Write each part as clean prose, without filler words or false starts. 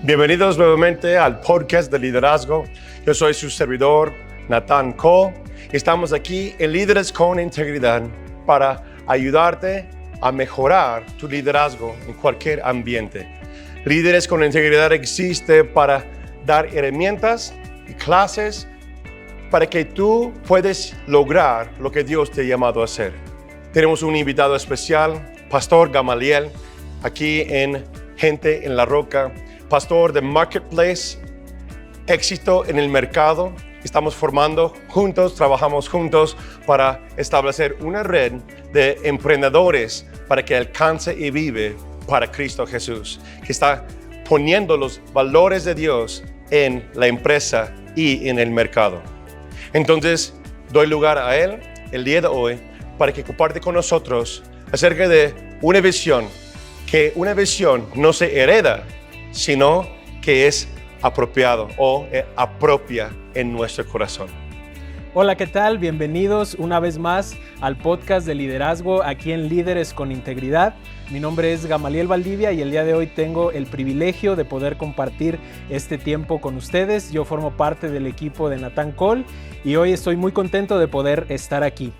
Bienvenidos nuevamente al podcast de liderazgo. Yo soy su servidor, Nathan Cole. Estamos aquí en Líderes con Integridad para ayudarte a mejorar tu liderazgo en cualquier ambiente. Líderes con Integridad existe para dar herramientas y clases para que tú puedas lograr lo que Dios te ha llamado a hacer. Tenemos un invitado especial, Pastor Gamaliel, aquí en Gente en la Roca. Pastor de Marketplace, éxito en el mercado. Estamos formando juntos, trabajamos juntos para establecer una red de emprendedores para que alcance y vive para Cristo Jesús, que está poniendo los valores de Dios en la empresa y en el mercado. Entonces, doy lugar a él el día de hoy para que comparte con nosotros acerca de una visión, que una visión no se hereda, sino que es apropiado o apropia en nuestro corazón. Hola, ¿qué tal? Bienvenidos una vez más al podcast de liderazgo aquí en Líderes con Integridad. Mi nombre es Gamaliel Valdivia y el día de hoy tengo el privilegio de poder compartir este tiempo con ustedes. Yo formo parte del equipo de Nathan Cole y hoy estoy muy contento de poder estar aquí.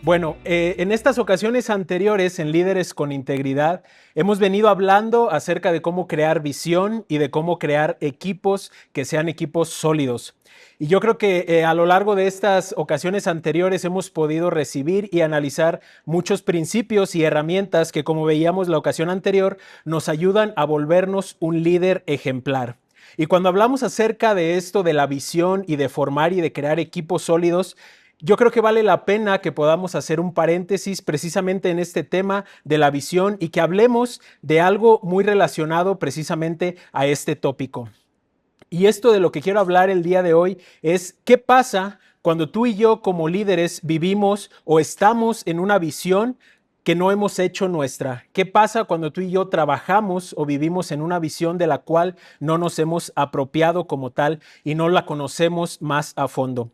Bueno, en estas ocasiones anteriores en Líderes con Integridad hemos venido hablando acerca de cómo crear visión y de cómo crear equipos que sean equipos sólidos. Y yo creo que a lo largo de estas ocasiones anteriores hemos podido recibir y analizar muchos principios y herramientas que, como veíamos la ocasión anterior, nos ayudan a volvernos un líder ejemplar. Y cuando hablamos acerca de esto, de la visión y de formar y de crear equipos sólidos, yo creo que vale la pena que podamos hacer un paréntesis precisamente en este tema de la visión y que hablemos de algo muy relacionado precisamente a este tópico. Y esto de lo que quiero hablar el día de hoy es qué pasa cuando tú y yo como líderes vivimos o estamos en una visión que no hemos hecho nuestra. ¿Qué pasa cuando tú y yo trabajamos o vivimos en una visión de la cual no nos hemos apropiado como tal y no la conocemos más a fondo?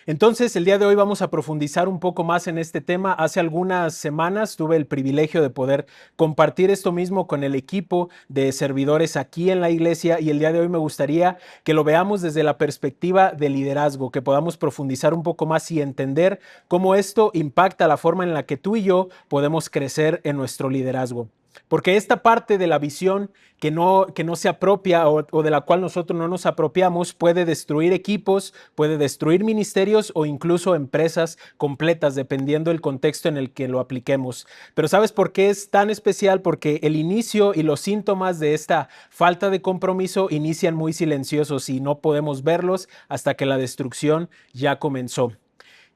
Entonces, el día de hoy vamos a profundizar un poco más en este tema. Hace algunas semanas tuve el privilegio de poder compartir esto mismo con el equipo de servidores aquí en la iglesia y el día de hoy me gustaría que lo veamos desde la perspectiva de liderazgo, que podamos profundizar un poco más y entender cómo esto impacta la forma en la que tú y yo podemos crecer en nuestro liderazgo. Porque esta parte de la visión que no se apropia o de la cual nosotros no nos apropiamos puede destruir equipos, puede destruir ministerios o incluso empresas completas, dependiendo del contexto en el que lo apliquemos. Pero ¿sabes por qué es tan especial? Porque el inicio y los síntomas de esta falta de compromiso inician muy silenciosos y no podemos verlos hasta que la destrucción ya comenzó.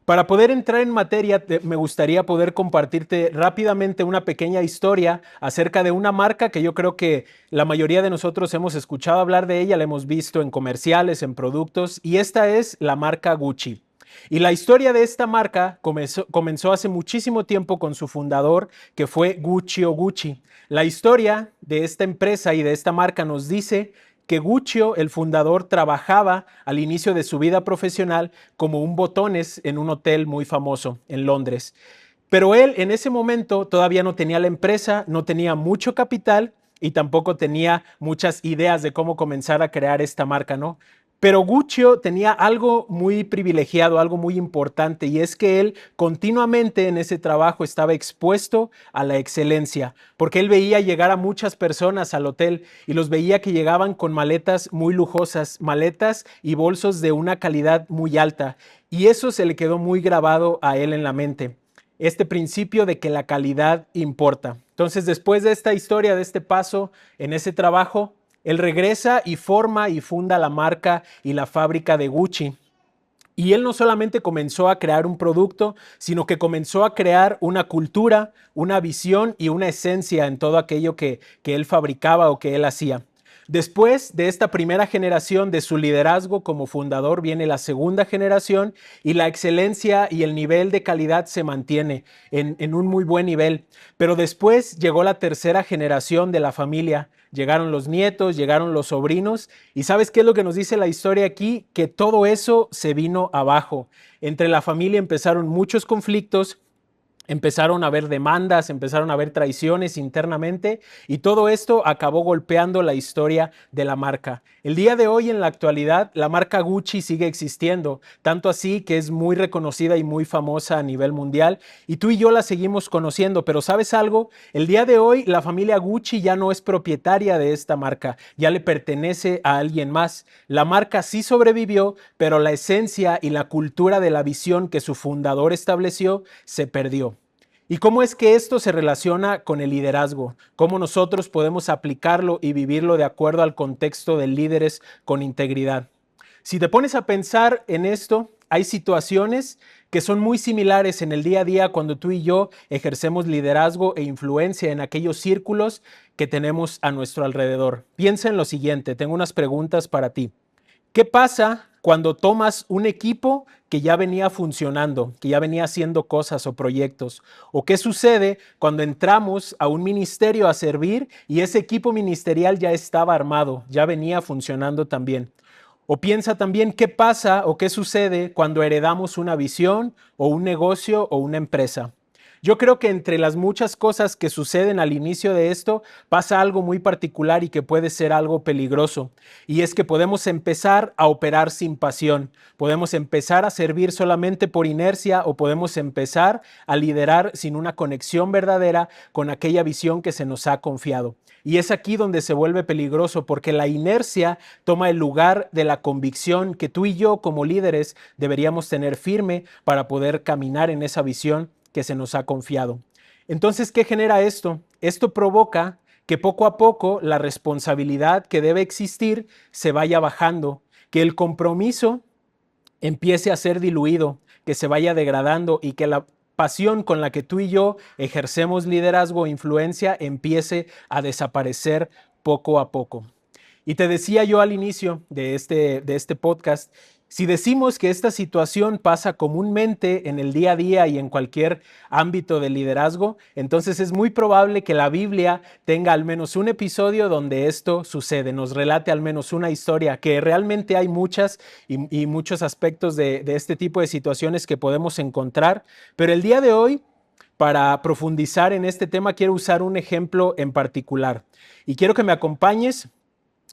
Para poder entrar en materia, me gustaría poder compartirte rápidamente una pequeña historia acerca de una marca que yo creo que la mayoría de nosotros hemos escuchado hablar de ella, la hemos visto en comerciales, en productos, y esta es la marca Gucci. Y la historia de esta marca comenzó hace muchísimo tiempo con su fundador, que fue Guccio Gucci. La historia de esta empresa y de esta marca nos dice que Guccio, el fundador, trabajaba al inicio de su vida profesional como un botones en un hotel muy famoso en Londres. Pero él en ese momento todavía no tenía la empresa, no tenía mucho capital y tampoco tenía muchas ideas de cómo comenzar a crear esta marca, ¿no? Pero Guccio tenía algo muy privilegiado, algo muy importante, y es que él continuamente en ese trabajo estaba expuesto a la excelencia, porque él veía llegar a muchas personas al hotel y los veía que llegaban con maletas muy lujosas, maletas y bolsos de una calidad muy alta, y eso se le quedó muy grabado a él en la mente. Este principio de que la calidad importa. Entonces, después de esta historia, de este paso en ese trabajo, él regresa y forma y funda la marca y la fábrica de Gucci. Y él no solamente comenzó a crear un producto, sino que comenzó a crear una cultura, una visión y una esencia en todo aquello que él fabricaba o que él hacía. Después de esta primera generación de su liderazgo como fundador viene la segunda generación y la excelencia y el nivel de calidad se mantiene en un muy buen nivel. Pero después llegó la tercera generación de la familia. Llegaron los nietos, llegaron los sobrinos y ¿sabes qué es lo que nos dice la historia aquí? Que todo eso se vino abajo. Entre la familia empezaron muchos conflictos Empezaron a haber demandas, empezaron a haber traiciones internamente y todo esto acabó golpeando la historia de la marca. El día de hoy, en la actualidad, la marca Gucci sigue existiendo, tanto así que es muy reconocida y muy famosa a nivel mundial y tú y yo la seguimos conociendo, pero ¿sabes algo? El día de hoy la familia Gucci ya no es propietaria de esta marca, ya le pertenece a alguien más. La marca sí sobrevivió, pero la esencia y la cultura de la visión que su fundador estableció se perdió. ¿Y cómo es que esto se relaciona con el liderazgo? ¿Cómo nosotros podemos aplicarlo y vivirlo de acuerdo al contexto de líderes con integridad? Si te pones a pensar en esto, hay situaciones que son muy similares en el día a día cuando tú y yo ejercemos liderazgo e influencia en aquellos círculos que tenemos a nuestro alrededor. Piensa en lo siguiente, tengo unas preguntas para ti. ¿Qué pasa cuando tomas un equipo que ya venía funcionando, que ya venía haciendo cosas o proyectos? ¿O qué sucede cuando entramos a un ministerio a servir y ese equipo ministerial ya estaba armado, ya venía funcionando también? O piensa también qué pasa o qué sucede cuando heredamos una visión o un negocio o una empresa. Yo creo que entre las muchas cosas que suceden al inicio de esto pasa algo muy particular y que puede ser algo peligroso. Y es que podemos empezar a operar sin pasión, podemos empezar a servir solamente por inercia o podemos empezar a liderar sin una conexión verdadera con aquella visión que se nos ha confiado. Y es aquí donde se vuelve peligroso porque la inercia toma el lugar de la convicción que tú y yo como líderes deberíamos tener firme para poder caminar en esa visión que se nos ha confiado. Entonces, ¿qué genera esto? Esto provoca que poco a poco la responsabilidad que debe existir se vaya bajando, que el compromiso empiece a ser diluido, que se vaya degradando y que la pasión con la que tú y yo ejercemos liderazgo e influencia empiece a desaparecer poco a poco. Y te decía yo al inicio de este podcast, si decimos que esta situación pasa comúnmente en el día a día y en cualquier ámbito de liderazgo, entonces es muy probable que la Biblia tenga al menos un episodio donde esto sucede, nos relate al menos una historia, que realmente hay muchas y muchos aspectos de este tipo de situaciones que podemos encontrar, pero el día de hoy, para profundizar en este tema, quiero usar un ejemplo en particular y quiero que me acompañes.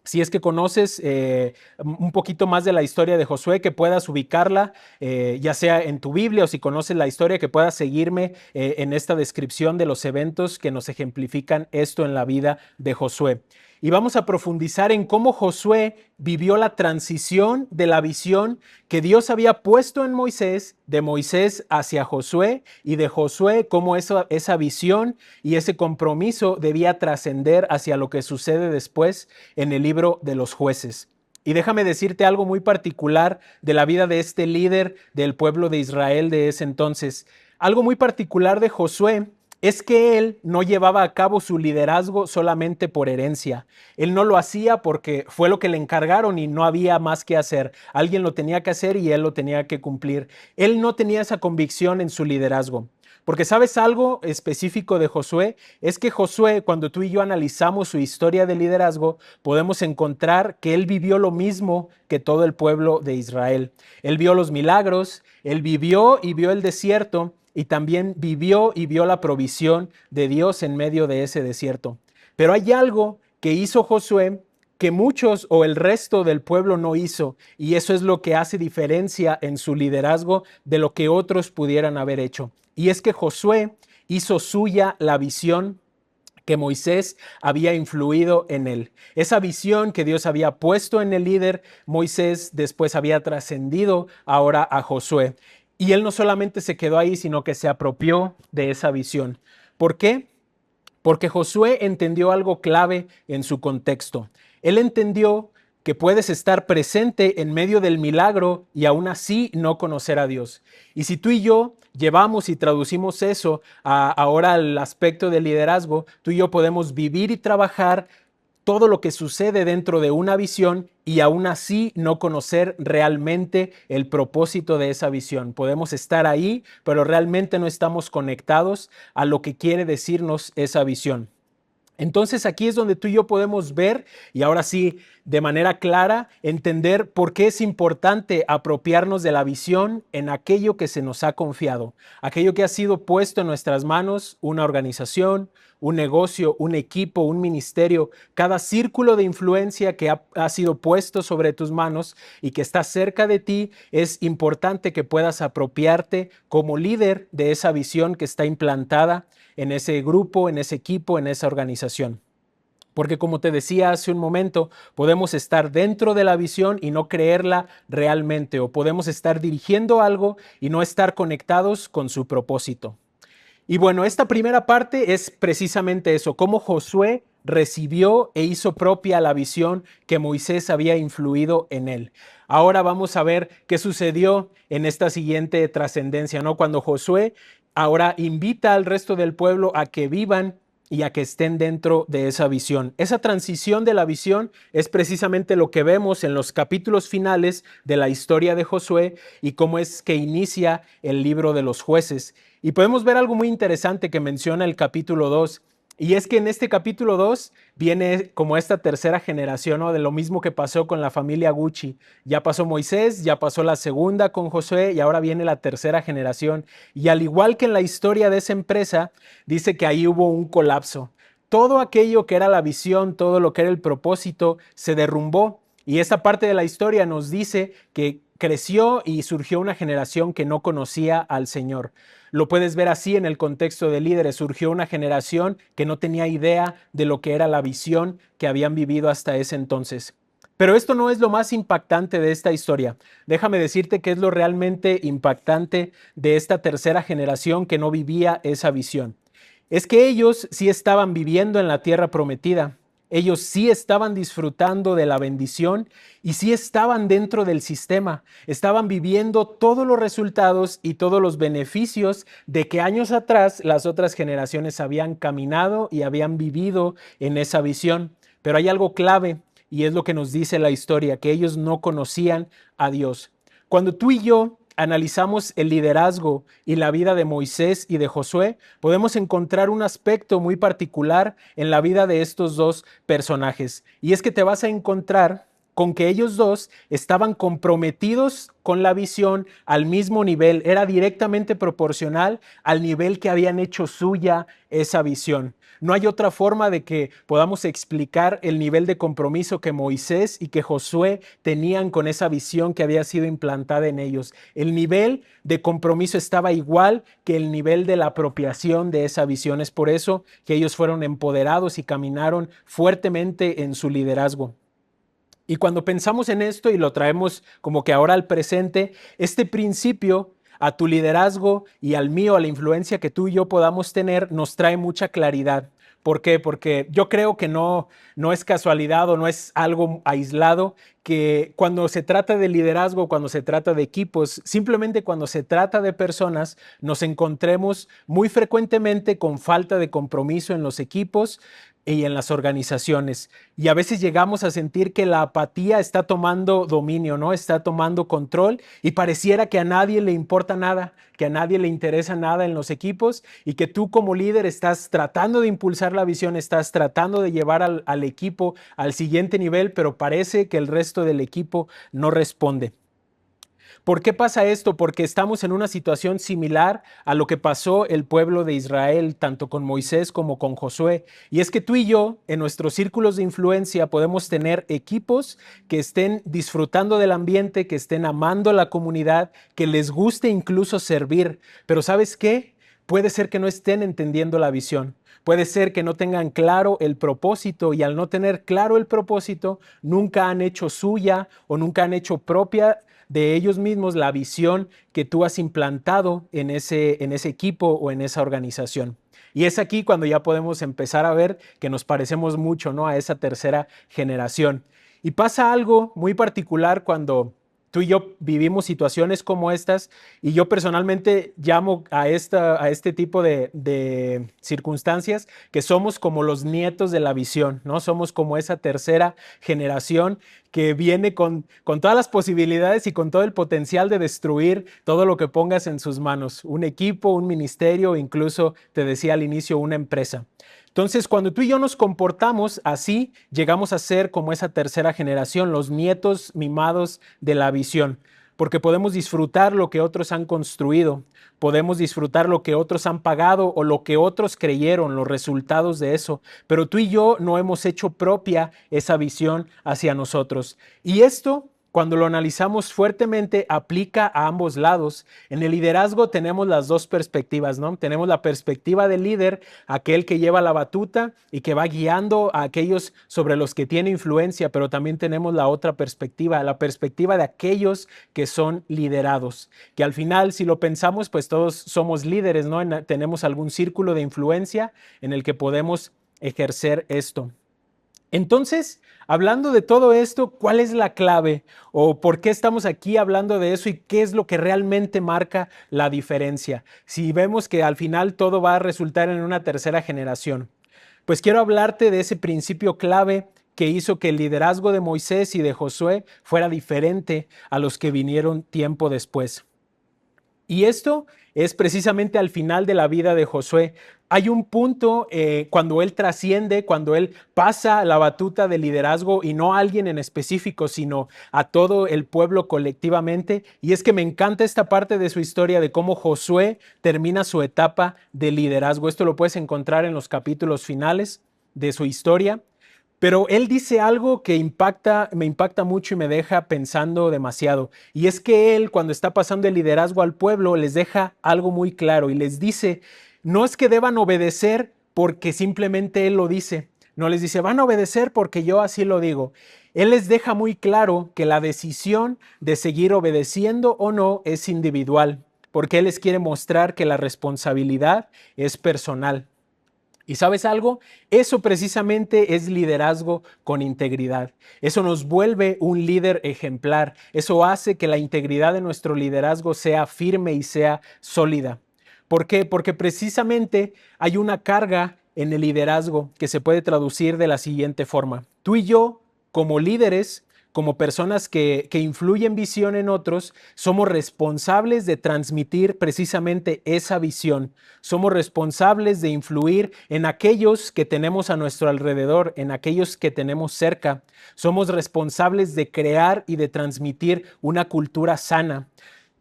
Si es que conoces un poquito más de la historia de Josué, que puedas ubicarla, ya sea en tu Biblia o si conoces la historia, que puedas seguirme en esta descripción de los eventos que nos ejemplifican esto en la vida de Josué. Y vamos a profundizar en cómo Josué vivió la transición de la visión que Dios había puesto en Moisés, de Moisés hacia Josué, y de Josué cómo esa visión y ese compromiso debía trascender hacia lo que sucede después en el libro de los jueces. Y déjame decirte algo muy particular de la vida de este líder del pueblo de Israel de ese entonces. Algo muy particular de Josué es que él no llevaba a cabo su liderazgo solamente por herencia. Él no lo hacía porque fue lo que le encargaron y no había más que hacer. Alguien lo tenía que hacer y él lo tenía que cumplir. Él no tenía esa convicción en su liderazgo. Porque ¿sabes algo específico de Josué? Es que Josué, cuando tú y yo analizamos su historia de liderazgo, podemos encontrar que él vivió lo mismo que todo el pueblo de Israel. Él vio los milagros, él vivió y vio el desierto, y también vivió y vio la provisión de Dios en medio de ese desierto. Pero hay algo que hizo Josué que muchos o el resto del pueblo no hizo, y eso es lo que hace diferencia en su liderazgo de lo que otros pudieran haber hecho. Y es que Josué hizo suya la visión que Moisés había influido en él. Esa visión que Dios había puesto en el líder, Moisés después había trascendido ahora a Josué. Y él no solamente se quedó ahí, sino que se apropió de esa visión. ¿Por qué? Porque Josué entendió algo clave en su contexto. Él entendió que puedes estar presente en medio del milagro y aún así no conocer a Dios. Y si tú y yo llevamos y traducimos eso ahora al aspecto del liderazgo, tú y yo podemos vivir y trabajar todo lo que sucede dentro de una visión y aún así no conocer realmente el propósito de esa visión. Podemos estar ahí, pero realmente no estamos conectados a lo que quiere decirnos esa visión. Entonces aquí es donde tú y yo podemos ver, y ahora sí, de manera clara, entender por qué es importante apropiarnos de la visión en aquello que se nos ha confiado, aquello que ha sido puesto en nuestras manos, una organización, un negocio, un equipo, un ministerio, cada círculo de influencia que ha sido puesto sobre tus manos y que está cerca de ti, es importante que puedas apropiarte como líder de esa visión que está implantada en ese grupo, en ese equipo, en esa organización. Porque como te decía hace un momento, podemos estar dentro de la visión y no creerla realmente, o podemos estar dirigiendo algo y no estar conectados con su propósito. Y bueno, esta primera parte es precisamente eso, cómo Josué recibió e hizo propia la visión que Moisés había influido en él. Ahora vamos a ver qué sucedió en esta siguiente trascendencia, ¿no? Cuando Josué ahora invita al resto del pueblo a que vivan y a que estén dentro de esa visión. Esa transición de la visión es precisamente lo que vemos en los capítulos finales de la historia de Josué y cómo es que inicia el libro de los jueces. Y podemos ver algo muy interesante que menciona el capítulo 2. Y es que en este capítulo 2 viene como esta tercera generación, ¿no? De lo mismo que pasó con la familia Gucci. Ya pasó Moisés, ya pasó la segunda con Josué y ahora viene la tercera generación. Y al igual que en la historia de esa empresa, dice que ahí hubo un colapso. Todo aquello que era la visión, todo lo que era el propósito, se derrumbó. Y esta parte de la historia nos dice que creció y surgió una generación que no conocía al Señor. Lo puedes ver así en el contexto de líderes. Surgió una generación que no tenía idea de lo que era la visión que habían vivido hasta ese entonces. Pero esto no es lo más impactante de esta historia. Déjame decirte qué es lo realmente impactante de esta tercera generación que no vivía esa visión. Es que ellos sí estaban viviendo en la tierra prometida. Ellos sí estaban disfrutando de la bendición y sí estaban dentro del sistema. Estaban viviendo todos los resultados y todos los beneficios de que años atrás las otras generaciones habían caminado y habían vivido en esa visión. Pero hay algo clave y es lo que nos dice la historia, que ellos no conocían a Dios. Cuando tú y yo analizamos el liderazgo y la vida de Moisés y de Josué, podemos encontrar un aspecto muy particular en la vida de estos dos personajes. Y es que te vas a encontrar con que ellos dos estaban comprometidos con la visión al mismo nivel, era directamente proporcional al nivel que habían hecho suya esa visión. No hay otra forma de que podamos explicar el nivel de compromiso que Moisés y que Josué tenían con esa visión que había sido implantada en ellos. El nivel de compromiso estaba igual que el nivel de la apropiación de esa visión. Es por eso que ellos fueron empoderados y caminaron fuertemente en su liderazgo. Y cuando pensamos en esto y lo traemos como que ahora al presente, este principio a tu liderazgo y al mío, a la influencia que tú y yo podamos tener, nos trae mucha claridad. ¿Por qué? Porque yo creo que no es casualidad o no es algo aislado que cuando se trata de liderazgo, cuando se trata de equipos, simplemente cuando se trata de personas, nos encontremos muy frecuentemente con falta de compromiso en los equipos y en las organizaciones. Y a veces llegamos a sentir que la apatía está tomando dominio, ¿no? Está tomando control y pareciera que a nadie le importa nada, que a nadie le interesa nada en los equipos y que tú como líder estás tratando de impulsar la visión, estás tratando de llevar al equipo al siguiente nivel, pero parece que el resto del equipo no responde. ¿Por qué pasa esto? Porque estamos en una situación similar a lo que pasó el pueblo de Israel, tanto con Moisés como con Josué. Y es que tú y yo, en nuestros círculos de influencia, podemos tener equipos que estén disfrutando del ambiente, que estén amando la comunidad, que les guste incluso servir. Pero ¿sabes qué? Puede ser que no estén entendiendo la visión. Puede ser que no tengan claro el propósito y al no tener claro el propósito, nunca han hecho suya o nunca han hecho propia de ellos mismos la visión que tú has implantado en ese equipo o en esa organización. Y es aquí cuando ya podemos empezar a ver que nos parecemos mucho, ¿no? A esa tercera generación. Y pasa algo muy particular cuando tú y yo vivimos situaciones como estas y yo personalmente llamo a este tipo de circunstancias que somos como los nietos de la visión, ¿no? Somos como esa tercera generación que viene con todas las posibilidades y con todo el potencial de destruir todo lo que pongas en sus manos, un equipo, un ministerio, incluso te decía al inicio, una empresa. Entonces, cuando tú y yo nos comportamos así, llegamos a ser como esa tercera generación, los nietos mimados de la visión, porque podemos disfrutar lo que otros han construido, podemos disfrutar lo que otros han pagado o lo que otros creyeron, los resultados de eso, pero tú y yo no hemos hecho propia esa visión hacia nosotros. Y esto, cuando lo analizamos fuertemente, aplica a ambos lados. En el liderazgo tenemos las dos perspectivas, ¿no? Tenemos la perspectiva del líder, aquel que lleva la batuta y que va guiando a aquellos sobre los que tiene influencia, pero también tenemos la otra perspectiva, la perspectiva de aquellos que son liderados, que al final, si lo pensamos, pues todos somos líderes, ¿no? Tenemos algún círculo de influencia en el que podemos ejercer esto. Entonces, hablando de todo esto, ¿cuál es la clave? ¿O por qué estamos aquí hablando de eso y qué es lo que realmente marca la diferencia? Si vemos que al final todo va a resultar en una tercera generación. Pues quiero hablarte de ese principio clave que hizo que el liderazgo de Moisés y de Josué fuera diferente a los que vinieron tiempo después. Y esto es precisamente al final de la vida de Josué. Hay un punto cuando él trasciende, cuando él pasa la batuta de liderazgo y no a alguien en específico, sino a todo el pueblo colectivamente. Y es que me encanta esta parte de su historia de cómo Josué termina su etapa de liderazgo. Esto lo puedes encontrar en los capítulos finales de su historia. Pero él dice algo que me impacta mucho y me deja pensando demasiado. Y es que él, cuando está pasando el liderazgo al pueblo, les deja algo muy claro y les dice, no es que deban obedecer porque simplemente él lo dice. No les dice, van a obedecer porque yo así lo digo. Él les deja muy claro que la decisión de seguir obedeciendo o no es individual, porque él les quiere mostrar que la responsabilidad es personal. ¿Y sabes algo? Eso precisamente es liderazgo con integridad. Eso nos vuelve un líder ejemplar. Eso hace que la integridad de nuestro liderazgo sea firme y sea sólida. ¿Por qué? Porque precisamente hay una carga en el liderazgo que se puede traducir de la siguiente forma. Tú y yo, como líderes, como personas que influyen visión en otros, somos responsables de transmitir precisamente esa visión. Somos responsables de influir en aquellos que tenemos a nuestro alrededor, en aquellos que tenemos cerca. Somos responsables de crear y de transmitir una cultura sana.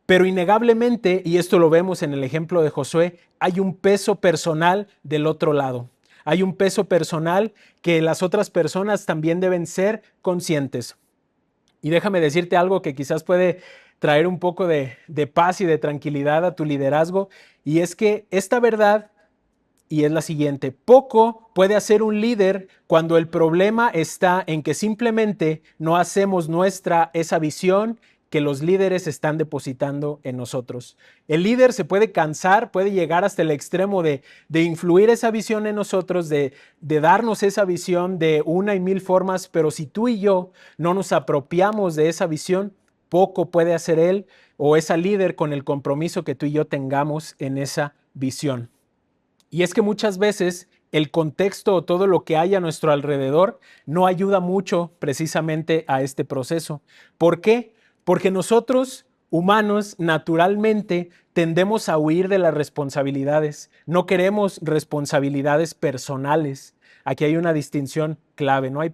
Pero innegablemente, y esto lo vemos en el ejemplo de Josué, hay un peso personal del otro lado. Hay un peso personal que las otras personas también deben ser conscientes. Y déjame decirte algo que quizás puede traer un poco de paz y de tranquilidad a tu liderazgo, y es que esta verdad, y es la siguiente, poco puede hacer un líder cuando el problema está en que simplemente no hacemos nuestra esa visión que los líderes están depositando en nosotros. El líder se puede cansar, puede llegar hasta el extremo de influir esa visión en nosotros, de darnos esa visión de una y mil formas, pero si tú y yo no nos apropiamos de esa visión, poco puede hacer él o esa líder con el compromiso que tú y yo tengamos en esa visión. Y es que muchas veces el contexto o todo lo que hay a nuestro alrededor no ayuda mucho precisamente a este proceso. ¿Por qué? Porque nosotros, humanos, naturalmente tendemos a huir de las responsabilidades. No queremos responsabilidades personales. Aquí hay una distinción clave, ¿no? Hay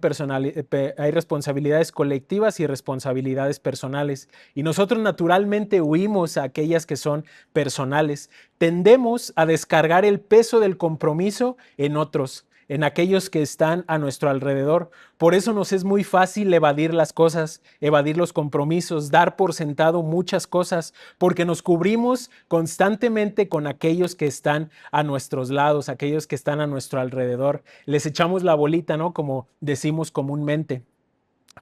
responsabilidades colectivas y responsabilidades personales. Y nosotros naturalmente huimos a aquellas que son personales. Tendemos a descargar el peso del compromiso en otros, en aquellos que están a nuestro alrededor. Por eso nos es muy fácil evadir las cosas, evadir los compromisos, dar por sentado muchas cosas, porque nos cubrimos constantemente con aquellos que están a nuestros lados, aquellos que están a nuestro alrededor. Les echamos la bolita, ¿no? Como decimos comúnmente.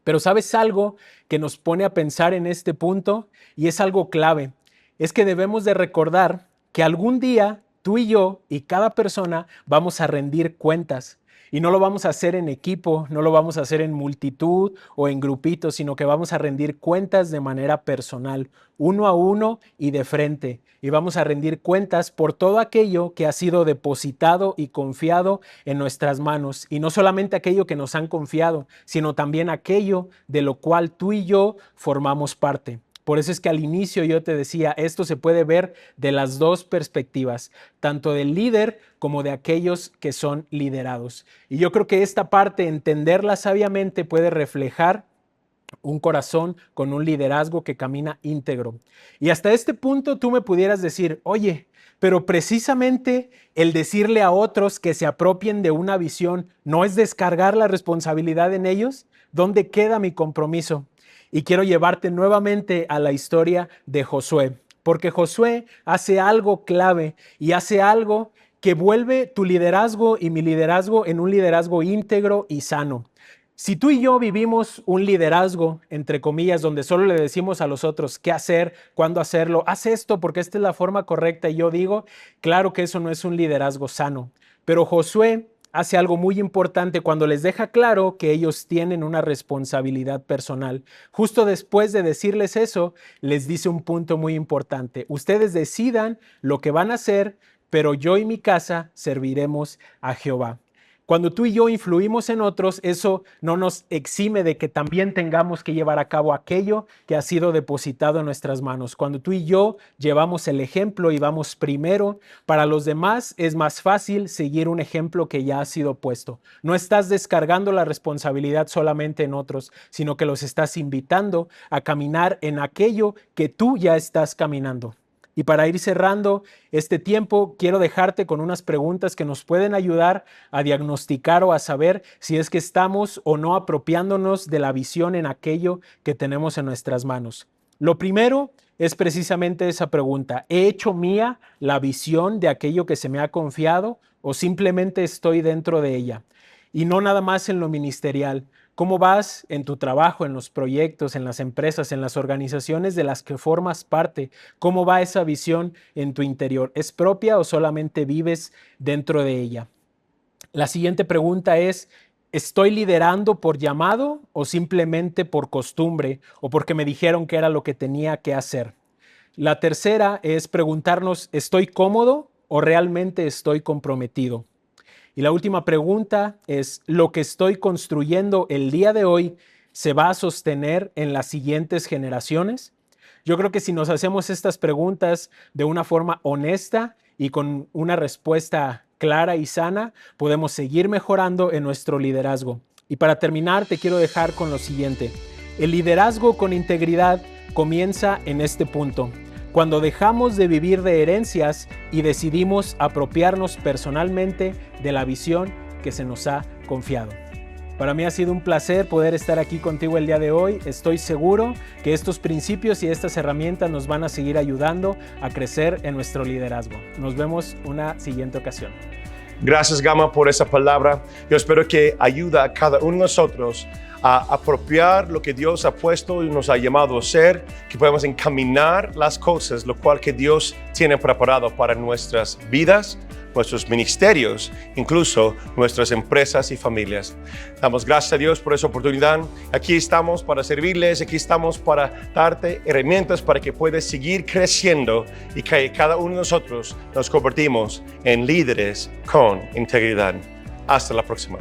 Pero ¿sabes algo que nos pone a pensar en este punto? Y es algo clave. Es que debemos de recordar que algún día tú y yo y cada persona vamos a rendir cuentas. Y no lo vamos a hacer en equipo, no lo vamos a hacer en multitud o en grupitos, sino que vamos a rendir cuentas de manera personal, uno a uno y de frente. Y vamos a rendir cuentas por todo aquello que ha sido depositado y confiado en nuestras manos. Y no solamente aquello que nos han confiado, sino también aquello de lo cual tú y yo formamos parte. Por eso es que al inicio yo te decía, esto se puede ver de las dos perspectivas, tanto del líder como de aquellos que son liderados. Y yo creo que esta parte, entenderla sabiamente, puede reflejar un corazón con un liderazgo que camina íntegro. Y hasta este punto tú me pudieras decir, oye, pero precisamente el decirle a otros que se apropien de una visión, ¿no es descargar la responsabilidad en ellos? ¿Dónde queda mi compromiso? Y quiero llevarte nuevamente a la historia de Josué, porque Josué hace algo clave y hace algo que vuelve tu liderazgo y mi liderazgo en un liderazgo íntegro y sano. Si tú y yo vivimos un liderazgo, entre comillas, donde solo le decimos a los otros qué hacer, cuándo hacerlo, haz esto porque esta es la forma correcta y yo digo, claro que eso no es un liderazgo sano. Pero Josué hace algo muy importante cuando les deja claro que ellos tienen una responsabilidad personal. Justo después de decirles eso, les dice un punto muy importante. Ustedes decidan lo que van a hacer, pero yo y mi casa serviremos a Jehová. Cuando tú y yo influimos en otros, eso no nos exime de que también tengamos que llevar a cabo aquello que ha sido depositado en nuestras manos. Cuando tú y yo llevamos el ejemplo y vamos primero, para los demás es más fácil seguir un ejemplo que ya ha sido puesto. No estás descargando la responsabilidad solamente en otros, sino que los estás invitando a caminar en aquello que tú ya estás caminando. Y para ir cerrando este tiempo, quiero dejarte con unas preguntas que nos pueden ayudar a diagnosticar o a saber si es que estamos o no apropiándonos de la visión en aquello que tenemos en nuestras manos. Lo primero es precisamente esa pregunta. ¿He hecho mía la visión de aquello que se me ha confiado o simplemente estoy dentro de ella? Y no nada más en lo ministerial. ¿Cómo vas en tu trabajo, en los proyectos, en las empresas, en las organizaciones de las que formas parte? ¿Cómo va esa visión en tu interior? ¿Es propia o solamente vives dentro de ella? La siguiente pregunta es, ¿estoy liderando por llamado o simplemente por costumbre o porque me dijeron que era lo que tenía que hacer? La tercera es preguntarnos, ¿estoy cómodo o realmente estoy comprometido? Y la última pregunta es, ¿lo que estoy construyendo el día de hoy se va a sostener en las siguientes generaciones? Yo creo que si nos hacemos estas preguntas de una forma honesta y con una respuesta clara y sana, podemos seguir mejorando en nuestro liderazgo. Y para terminar, te quiero dejar con lo siguiente. El liderazgo con integridad comienza en este punto. Cuando dejamos de vivir de herencias y decidimos apropiarnos personalmente de la visión que se nos ha confiado. Para mí ha sido un placer poder estar aquí contigo el día de hoy. Estoy seguro que estos principios y estas herramientas nos van a seguir ayudando a crecer en nuestro liderazgo. Nos vemos una siguiente ocasión. Gracias, Gama, por esa palabra. Yo espero que ayude a cada uno de nosotros a apropiar lo que Dios ha puesto y nos ha llamado a ser, que podamos encaminar las cosas, lo cual que Dios tiene preparado para nuestras vidas, nuestros ministerios, incluso nuestras empresas y familias. Damos gracias a Dios por esa oportunidad. Aquí estamos para servirles, aquí estamos para darte herramientas para que puedas seguir creciendo y que cada uno de nosotros nos convertimos en líderes con integridad. Hasta la próxima.